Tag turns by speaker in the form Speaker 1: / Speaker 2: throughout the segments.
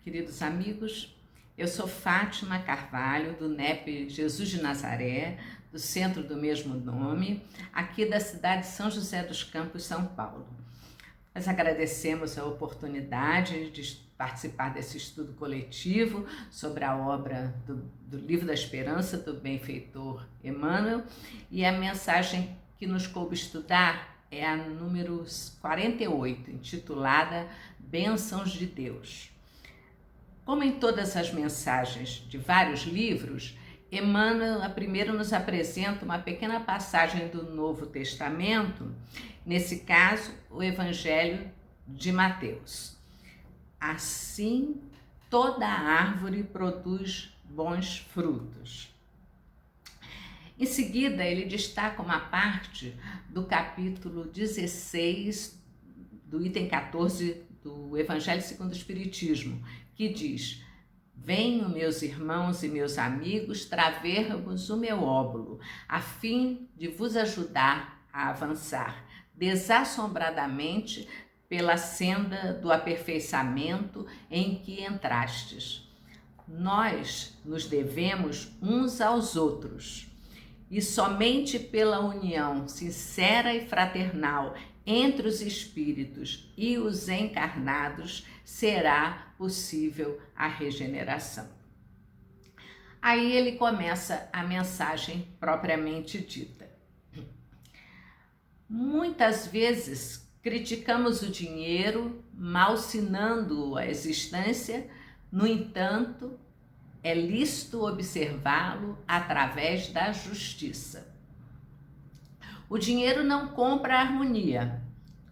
Speaker 1: queridos amigos. Eu sou Fátima Carvalho, do NEP Jesus de Nazaré, do centro do mesmo nome, aqui da cidade de São José dos Campos, São Paulo. Nós agradecemos a oportunidade de participar desse estudo coletivo sobre a obra do Livro da Esperança, do benfeitor Emmanuel, e a mensagem que nos coube estudar é a número 48, intitulada Bênçãos de Deus. Como em todas as mensagens de vários livros, Emmanuel primeiro nos apresenta uma pequena passagem do Novo Testamento, nesse caso, o Evangelho de Mateus. Assim, toda árvore produz bons frutos. Em seguida, ele destaca uma parte do capítulo 16, do item 14 do Evangelho segundo o Espiritismo, que diz: venham, meus irmãos e meus amigos, trazer-vos o meu óbolo, a fim de vos ajudar a avançar desassombradamente pela senda do aperfeiçoamento em que entrastes. Nós nos devemos uns aos outros, e somente pela união sincera e fraternal entre os espíritos e os encarnados será possível a regeneração. Aí ele começa a mensagem propriamente dita. Muitas vezes criticamos o dinheiro, malsinando a existência, no entanto, é lícito observá-lo através da justiça. O dinheiro não compra a harmonia,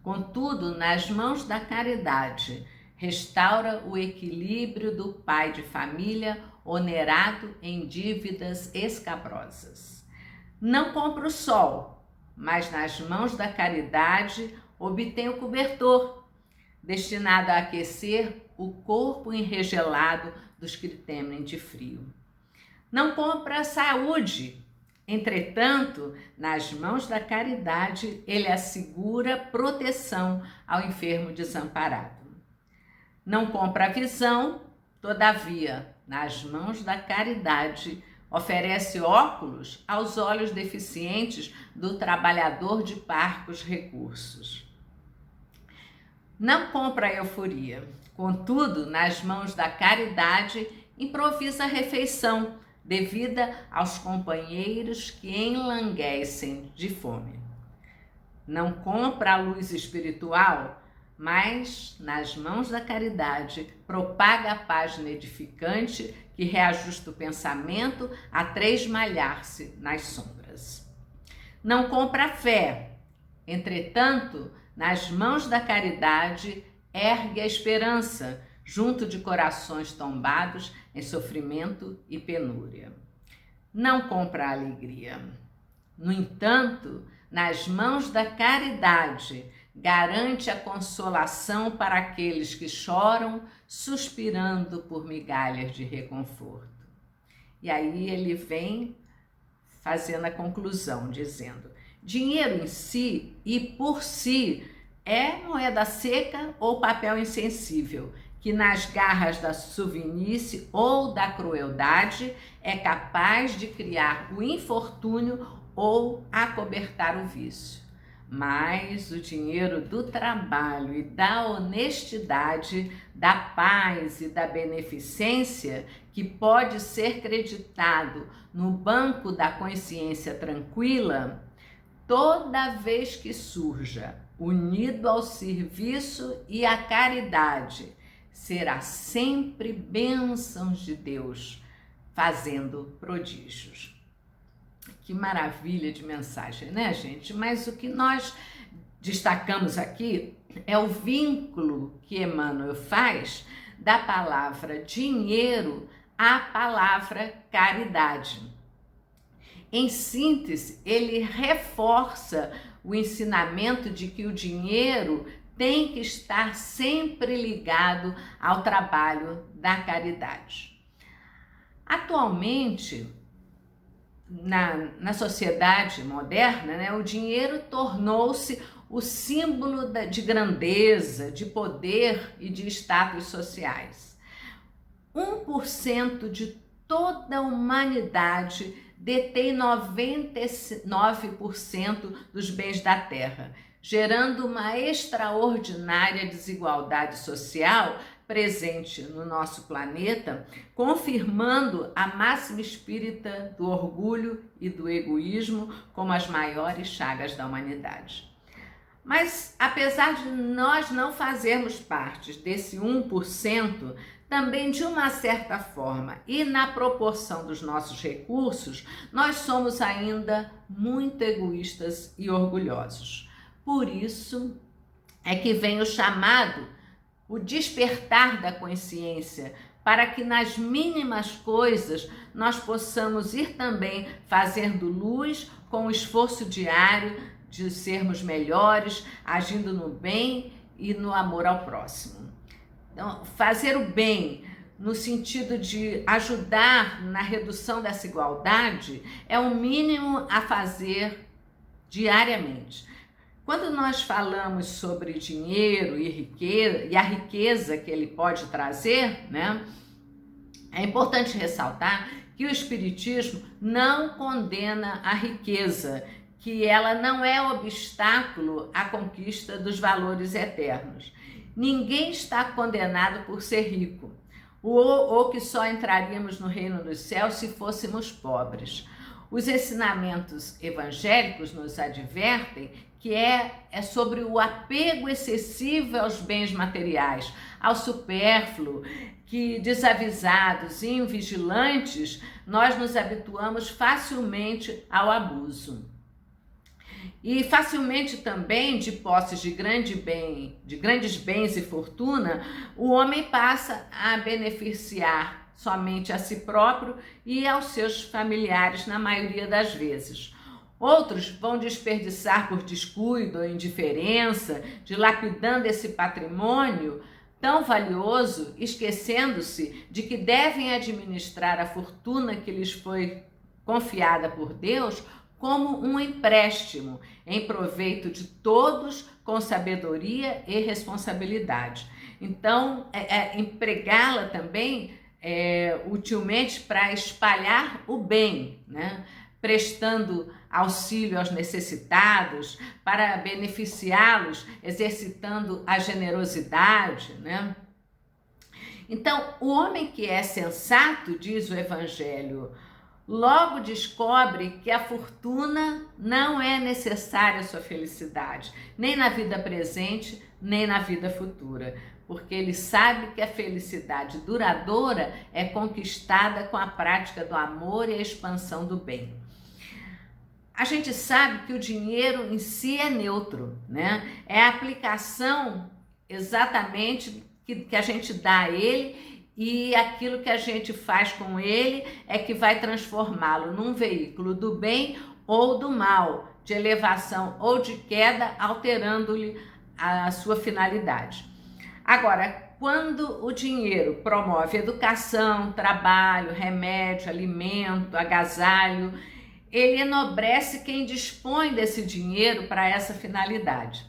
Speaker 1: contudo, nas mãos da caridade, restaura o equilíbrio do pai de família onerado em dívidas escabrosas. Não compra o sol, mas nas mãos da caridade obtém o cobertor, destinado a aquecer o corpo enregelado dos que temem de frio. Não compra a saúde, entretanto, nas mãos da caridade, ele assegura proteção ao enfermo desamparado. Não compra a visão, todavia, nas mãos da caridade, oferece óculos aos olhos deficientes do trabalhador de parcos recursos. Não compra a euforia, contudo, nas mãos da caridade, improvisa a refeição, devida aos companheiros que enlanguecem de fome. Não compra a luz espiritual, mas, nas mãos da caridade, propaga a página edificante que reajusta o pensamento a tresmalhar-se nas sombras. Não compra a fé, entretanto, nas mãos da caridade, ergue a esperança, junto de corações tombados em sofrimento e penúria. Não compra a alegria. No entanto, nas mãos da caridade, garante a consolação para aqueles que choram, suspirando por migalhas de reconforto. E aí ele vem fazendo a conclusão, dizendo: dinheiro em si e por si é moeda seca ou papel insensível, que nas garras da suvinice ou da crueldade é capaz de criar o infortúnio ou acobertar o vício. Mas o dinheiro do trabalho e da honestidade, da paz e da beneficência, que pode ser creditado no banco da consciência tranquila, toda vez que surja, unido ao serviço e à caridade, será sempre bênçãos de Deus, fazendo prodígios. Que maravilha de mensagem, né, gente? Mas o que nós destacamos aqui é o vínculo que Emmanuel faz da palavra dinheiro à palavra caridade. Em síntese, ele reforça o ensinamento de que o dinheiro tem que estar sempre ligado ao trabalho da caridade. Atualmente, na sociedade moderna, né, o dinheiro tornou-se o símbolo de grandeza, de poder e de status sociais. 1% de toda a humanidade detém 99% dos bens da Terra, gerando uma extraordinária desigualdade social presente no nosso planeta, confirmando a máxima espírita do orgulho e do egoísmo como as maiores chagas da humanidade. Mas, apesar de nós não fazermos parte desse 1%, também de uma certa forma e na proporção dos nossos recursos, nós somos ainda muito egoístas e orgulhosos. Por isso é que vem o chamado, o despertar da consciência, para que nas mínimas coisas nós possamos ir também fazendo luz com o esforço diário de sermos melhores, agindo no bem e no amor ao próximo. Então, fazer o bem no sentido de ajudar na redução dessa igualdade é o mínimo a fazer diariamente. Quando nós falamos sobre dinheiro e riqueza, e a riqueza que ele pode trazer, né, é importante ressaltar que o Espiritismo não condena a riqueza, que ela não é obstáculo à conquista dos valores eternos. Ninguém está condenado por ser rico, ou que só entraríamos no reino dos céus se fôssemos pobres. Os ensinamentos evangélicos nos advertem que é sobre o apego excessivo aos bens materiais, ao supérfluo, que desavisados e invigilantes, nós nos habituamos facilmente ao abuso. E facilmente também, de posses de grandes bens e fortuna, o homem passa a beneficiar somente a si próprio e aos seus familiares na maioria das vezes. Outros vão desperdiçar por descuido ou indiferença, dilapidando esse patrimônio tão valioso, esquecendo-se de que devem administrar a fortuna que lhes foi confiada por Deus como um empréstimo em proveito de todos, com sabedoria e responsabilidade. Então, empregá-la também utilmente para espalhar o bem, né? Prestando auxílio aos necessitados, para beneficiá-los, exercitando a generosidade, né? Então, o homem que é sensato, diz o Evangelho, logo descobre que a fortuna não é necessária à sua felicidade, nem na vida presente, nem na vida futura, porque ele sabe que a felicidade duradoura é conquistada com a prática do amor e a expansão do bem. A gente sabe que o dinheiro em si é neutro, né? É a aplicação exatamente que a gente dá a ele, e aquilo que a gente faz com ele é que vai transformá-lo num veículo do bem ou do mal, de elevação ou de queda, alterando-lhe a sua finalidade. Agora, quando o dinheiro promove educação, trabalho, remédio, alimento, agasalho, ele enobrece quem dispõe desse dinheiro para essa finalidade.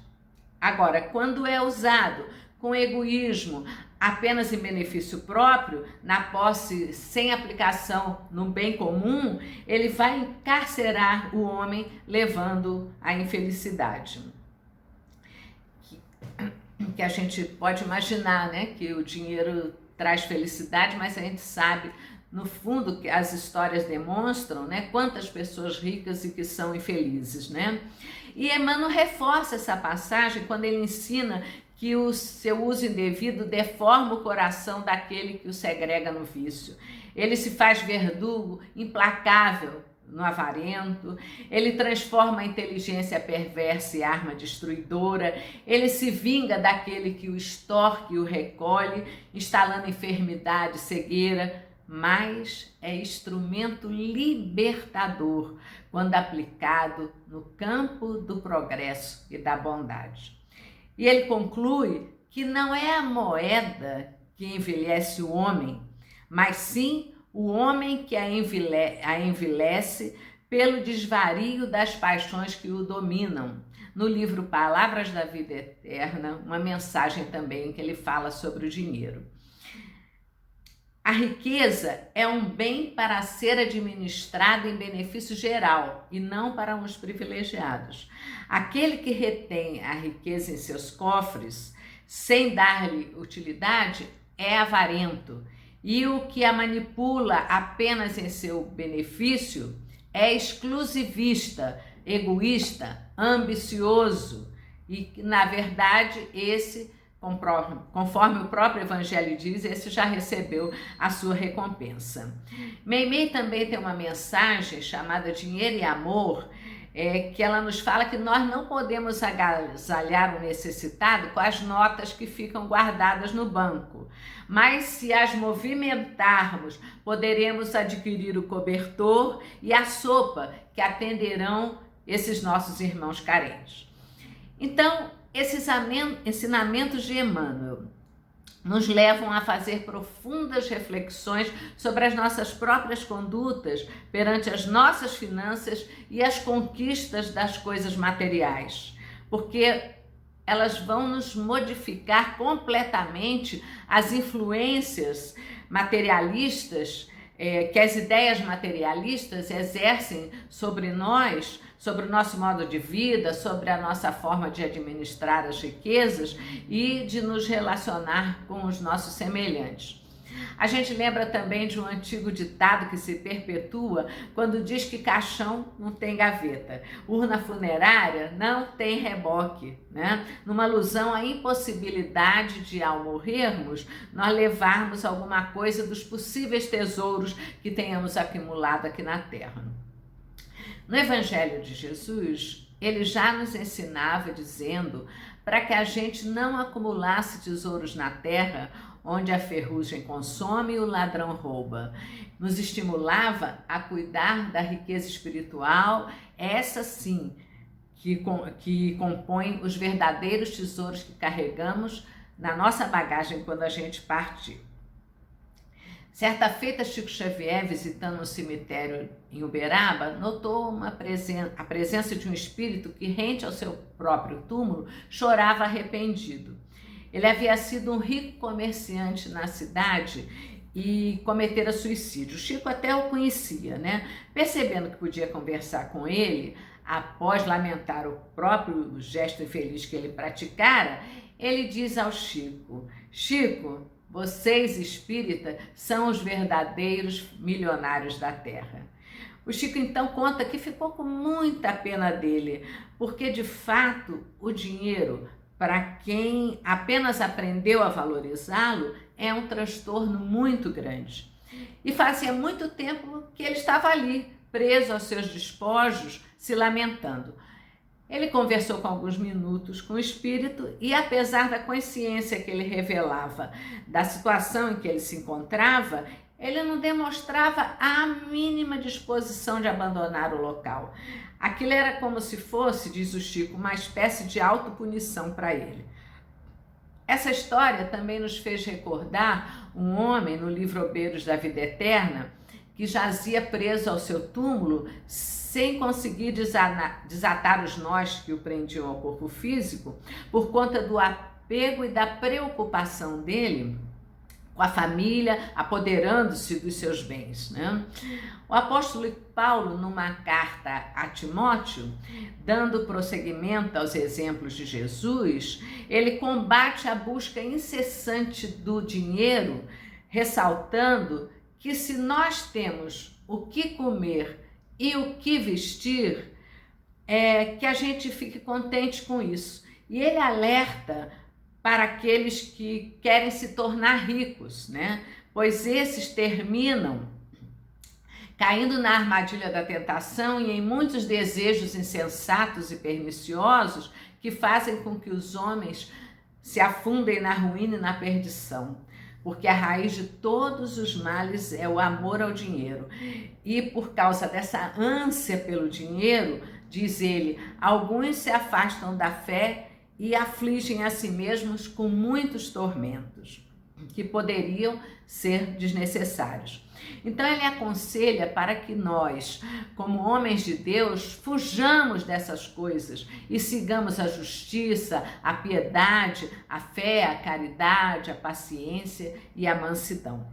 Speaker 1: Agora, quando é usado com egoísmo, apenas em benefício próprio, na posse sem aplicação no bem comum, ele vai encarcerar o homem, levando à infelicidade. Que a gente pode imaginar, né, que o dinheiro traz felicidade, mas a gente sabe, no fundo, que as histórias demonstram, né, quantas pessoas ricas e que são infelizes, né? E Emmanuel reforça essa passagem quando ele ensina que o seu uso indevido deforma o coração daquele que o segrega no vício. Ele se faz verdugo implacável no avarento, ele transforma a inteligência perversa em arma destruidora, ele se vinga daquele que o extorque e o recolhe, instalando enfermidade, cegueira, mas é instrumento libertador quando aplicado no campo do progresso e da bondade. E ele conclui que não é a moeda que envelhece o homem, mas sim o homem que a envelhece pelo desvario das paixões que o dominam. No livro Palavras da Vida Eterna, uma mensagem também que ele fala sobre o dinheiro. A riqueza é um bem para ser administrado em benefício geral e não para uns privilegiados. Aquele que retém a riqueza em seus cofres, sem dar-lhe utilidade, é avarento, e o que a manipula apenas em seu benefício é exclusivista, egoísta, ambicioso, e na verdade conforme o próprio Evangelho diz, esse já recebeu a sua recompensa. Meimei também tem uma mensagem chamada Dinheiro e Amor, que ela nos fala que nós não podemos agasalhar o necessitado com as notas que ficam guardadas no banco, mas se as movimentarmos, poderemos adquirir o cobertor e a sopa que atenderão esses nossos irmãos carentes. Então, esses ensinamentos de Emmanuel nos levam a fazer profundas reflexões sobre as nossas próprias condutas perante as nossas finanças e as conquistas das coisas materiais, porque elas vão nos modificar completamente as influências materialistas que as ideias materialistas exercem sobre nós, sobre o nosso modo de vida, sobre a nossa forma de administrar as riquezas e de nos relacionar com os nossos semelhantes. A gente lembra também de um antigo ditado que se perpetua quando diz que caixão não tem gaveta, urna funerária não tem reboque, né? Numa alusão à impossibilidade de, ao morrermos, nós levarmos alguma coisa dos possíveis tesouros que tenhamos acumulado aqui na Terra. No Evangelho de Jesus, ele já nos ensinava dizendo para que a gente não acumulasse tesouros na terra, onde a ferrugem consome e o ladrão rouba. Nos estimulava a cuidar da riqueza espiritual, essa sim, que compõe os verdadeiros tesouros que carregamos na nossa bagagem quando a gente partir. Certa feita, Chico Xavier, visitando um cemitério em Uberaba, notou a presença de um espírito que, rente ao seu próprio túmulo, chorava arrependido. Ele havia sido um rico comerciante na cidade e cometera suicídio. O Chico até o conhecia, né? Percebendo que podia conversar com ele, após lamentar o próprio gesto infeliz que ele praticara, ele diz ao Chico: Chico, vocês espíritas são os verdadeiros milionários da terra. O Chico então conta que ficou com muita pena dele, porque de fato o dinheiro, para quem apenas aprendeu a valorizá-lo, é um transtorno muito grande. E fazia muito tempo que ele estava ali, preso aos seus despojos, se lamentando. Ele conversou com alguns minutos com o espírito e, apesar da consciência que ele revelava da situação em que ele se encontrava, ele não demonstrava a mínima disposição de abandonar o local. Aquilo era como se fosse, diz o Chico, uma espécie de autopunição para ele. Essa história também nos fez recordar um homem no livro Obreiros da Vida Eterna que jazia preso ao seu túmulo sem conseguir desatar os nós que o prendiam ao corpo físico por conta do apego e da preocupação dele com a família, apoderando-se dos seus bens, né? O apóstolo Paulo, numa carta a Timóteo, dando prosseguimento aos exemplos de Jesus, ele combate a busca incessante do dinheiro, ressaltando que se nós temos o que comer e o que vestir, que a gente fique contente com isso. E ele alerta para aqueles que querem se tornar ricos, né? Pois esses terminam caindo na armadilha da tentação e em muitos desejos insensatos e perniciosos que fazem com que os homens se afundem na ruína e na perdição. Porque a raiz de todos os males é o amor ao dinheiro. E por causa dessa ânsia pelo dinheiro, diz ele, alguns se afastam da fé e afligem a si mesmos com muitos tormentos, que poderiam ser desnecessários. Então ele aconselha para que nós, como homens de Deus, fujamos dessas coisas e sigamos a justiça, a piedade, a fé, a caridade, a paciência e a mansidão.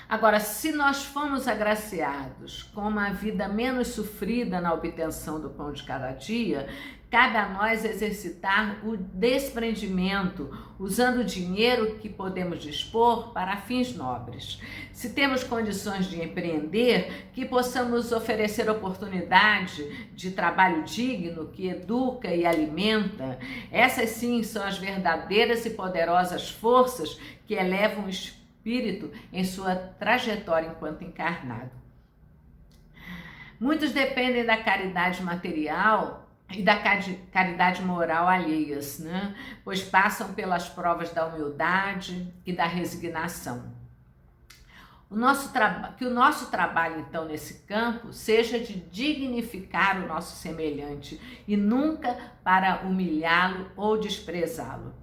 Speaker 1: Agora, se nós fomos agraciados com uma vida menos sofrida na obtenção do pão de cada dia, cabe a nós exercitar o desprendimento, usando o dinheiro que podemos dispor para fins nobres. Se temos condições de empreender, que possamos oferecer oportunidade de trabalho digno, que educa e alimenta. Essas sim são as verdadeiras e poderosas forças que elevam o espírito em sua trajetória enquanto encarnado. Muitos dependem da caridade material e da caridade moral alheias, né? Pois passam pelas provas da humildade e da resignação. Que o nosso trabalho, então, nesse campo, seja de dignificar o nosso semelhante e nunca para humilhá-lo ou desprezá-lo.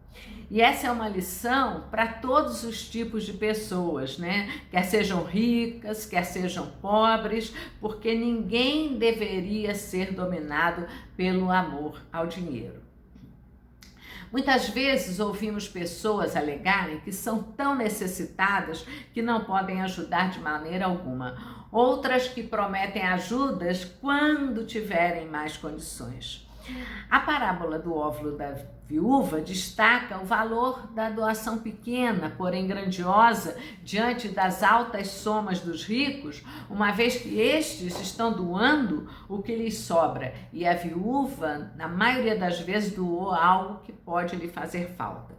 Speaker 1: E essa é uma lição para todos os tipos de pessoas, né? Quer sejam ricas, quer sejam pobres, porque ninguém deveria ser dominado pelo amor ao dinheiro. Muitas vezes ouvimos pessoas alegarem que são tão necessitadas que não podem ajudar de maneira alguma. Outras que prometem ajudas quando tiverem mais condições. A parábola do óvulo da viúva destaca o valor da doação pequena, porém grandiosa, diante das altas somas dos ricos, uma vez que estes estão doando o que lhes sobra, e a viúva, na maioria das vezes, doou algo que pode lhe fazer falta.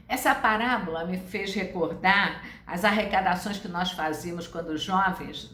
Speaker 1: Essa parábola me fez recordar as arrecadações que nós fazíamos quando jovens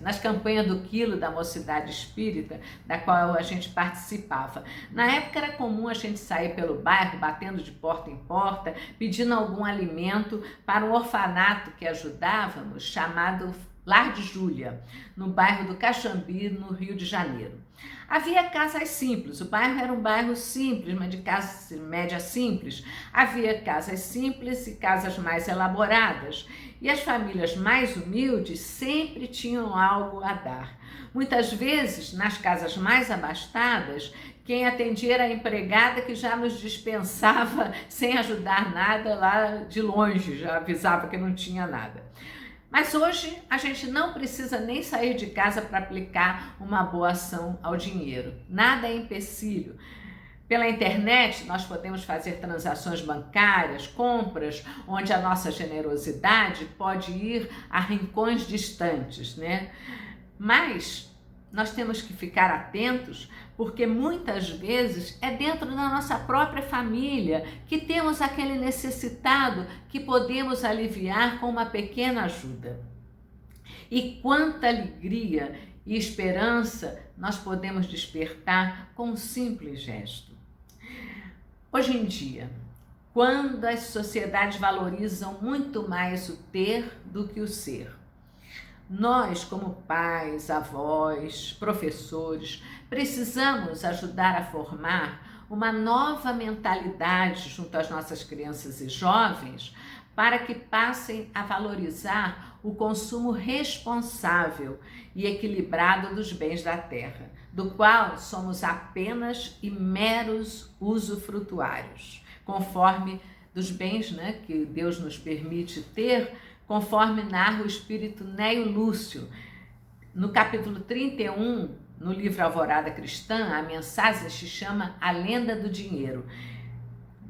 Speaker 1: nas campanhas do Quilo da Mocidade Espírita, da qual a gente participava. Na época era comum a gente sair pelo bairro, batendo de porta em porta, pedindo algum alimento para um orfanato que ajudávamos, chamado Lar de Júlia, no bairro do Caxambi, no Rio de Janeiro. Havia casas simples, o bairro era um bairro simples, mas de classe média simples. Havia casas simples e casas mais elaboradas, e as famílias mais humildes sempre tinham algo a dar. Muitas vezes, nas casas mais abastadas, quem atendia era a empregada que já nos dispensava sem ajudar nada lá de longe, já avisava que não tinha nada. Mas hoje a gente não precisa nem sair de casa para aplicar uma boa ação ao dinheiro. Nada é empecilho. Pela internet nós podemos fazer transações bancárias, compras, onde a nossa generosidade pode ir a rincões distantes, né? Mas nós temos que ficar atentos, porque muitas vezes é dentro da nossa própria família que temos aquele necessitado que podemos aliviar com uma pequena ajuda. E quanta alegria e esperança nós podemos despertar com um simples gesto. Hoje em dia, quando as sociedades valorizam muito mais o ter do que o ser, nós, como pais, avós, professores, precisamos ajudar a formar uma nova mentalidade junto às nossas crianças e jovens para que passem a valorizar o consumo responsável e equilibrado dos bens da terra, do qual somos apenas e meros usufrutuários, conforme dos bens, né, que Deus nos permite ter, conforme narra o espírito Neio Lúcio. No capítulo 31, no livro Alvorada Cristã, a mensagem se chama A Lenda do Dinheiro.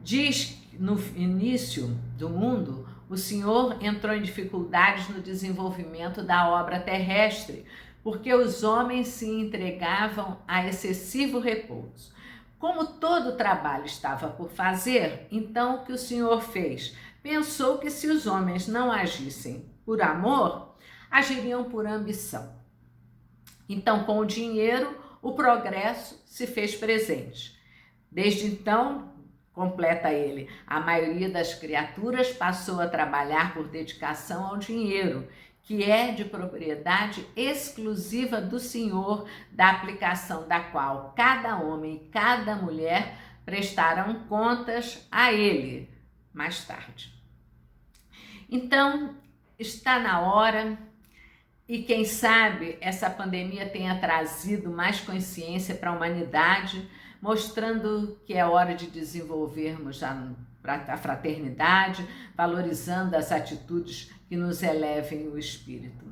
Speaker 1: Diz que no início do mundo, o Senhor entrou em dificuldades no desenvolvimento da obra terrestre, porque os homens se entregavam a excessivo repouso. Como todo o trabalho estava por fazer, então o que o Senhor fez? Pensou que se os homens não agissem por amor, agiriam por ambição. Então, com o dinheiro, o progresso se fez presente. Desde então, completa ele, a maioria das criaturas passou a trabalhar por dedicação ao dinheiro, que é de propriedade exclusiva do Senhor, da aplicação da qual cada homem e cada mulher prestarão contas a ele mais tarde. Então, está na hora, e quem sabe essa pandemia tenha trazido mais consciência para a humanidade, mostrando que é hora de desenvolvermos a fraternidade, valorizando as atitudes que nos elevem o espírito.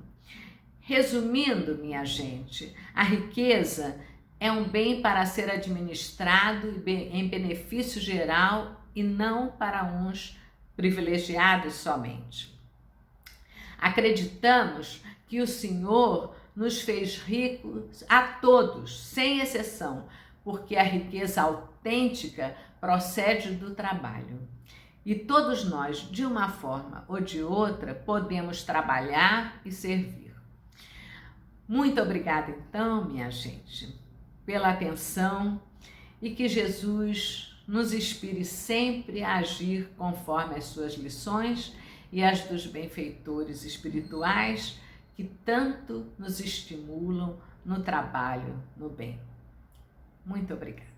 Speaker 1: Resumindo, minha gente, a riqueza é um bem para ser administrado em benefício geral e não para uns privilegiados somente. Acreditamos que o Senhor nos fez ricos a todos, sem exceção, porque a riqueza autêntica procede do trabalho. E todos nós, de uma forma ou de outra, podemos trabalhar e servir. Muito obrigada, então, minha gente, pela atenção e que Jesus nos inspire sempre a agir conforme as suas lições e as dos benfeitores espirituais que tanto nos estimulam no trabalho, no bem. Muito obrigada.